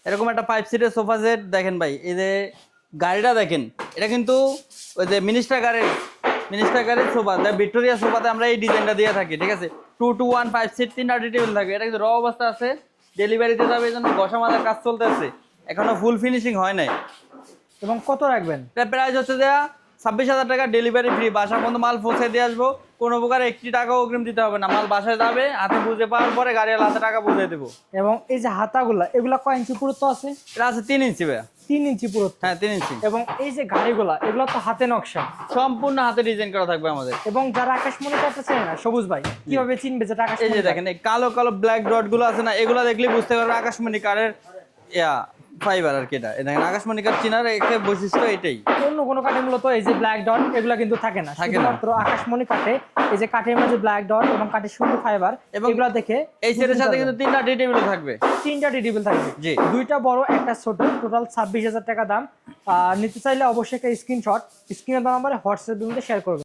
এরকম একটা 5 সিটের সোফা সেট দেখেন ভাই, এই যে গাড়িটা দেখেন, এটা কিন্তু ওই যে মিনিস্টার গাড়ির সোফা, ভিক্টোরিয়া সোফাতে আমরা এই ডিজাইনটা দিয়ে থাকি, ঠিক আছে। 2 to 1 5 সিট 3টা টেবিল থাকবে। এটা কিন্তু র অবস্থা আছে, ডেলিভারিতে যাবে, এই জন্য ঘষা মাজার কাজ চলতেছে, এখনো ফুল ফিনিশিং হয় নাই। এবং কত রাখবেন? এটা প্রাইস হচ্ছে যে 26,000 টাকা, ডেলিভারি ফ্রি, বাসার মধ্যে মাল পৌঁছে দিয়ে আসবো, কোনো প্রকার 1 টাকাও অগ্রিম দিতে হবে না, মাল বাসায় যাবে, হাতে বুঝে পাওয়ার পরে গাড়িওয়ালা হাতে টাকা বুঝে দেবো। এবং এই যে হাতাগুলা, এগুলা কয় ইঞ্চি পুরুত্ব আছে? এটা আছে 3 ইঞ্চি ভাইয়া। 3 ইঞ্চি পুরুত্ব। হ্যাঁ 3 ইঞ্চি। এবং এই যে গাড়িগুলা, এগুলো তো হাতে নকশা, সম্পূর্ণ হাতে ডিজাইন করা থাকবে আমাদের। এবং যারা আকাশমণি কাটতে চায় না, সবুজ ভাই কিভাবে চিনবে যে এই আকাশমণি? যে দেখেন এই কালো কালো ব্ল্যাক ডট গুলো আছে না, এগুলো দেখলে বুঝতে পারবে আকাশমণি কারের ফাইবার আর কি। এটা দেখেন আকাশমণি কার চিনার একটা বৈশিষ্ট্য এটাই। অন্য কোনো কাঠে মূলত এই যে ব্ল্যাক ডট এগুলা কিন্তু থাকে না, শুধুমাত্র আকাশমণি কাঠে এই যে কাঠের মাঝে ব্ল্যাক ডট এবং কাঠের সুন্দর ফাইবার, এবং এগুলা দেখে এই সেটের সাথে কিন্তু 3টা টি টেবিল থাকবে। 3টা টেবিল থাকবে, জি। 2টা বড় একটা ছোট, টোটাল 26,000 টাকা দাম। নিতে চাইলে অবশ্যই একটা স্ক্রিনশট স্ক্রিনে দেওয়া নাম্বারে হোয়াটসঅ্যাপ শেয়ার করবেন।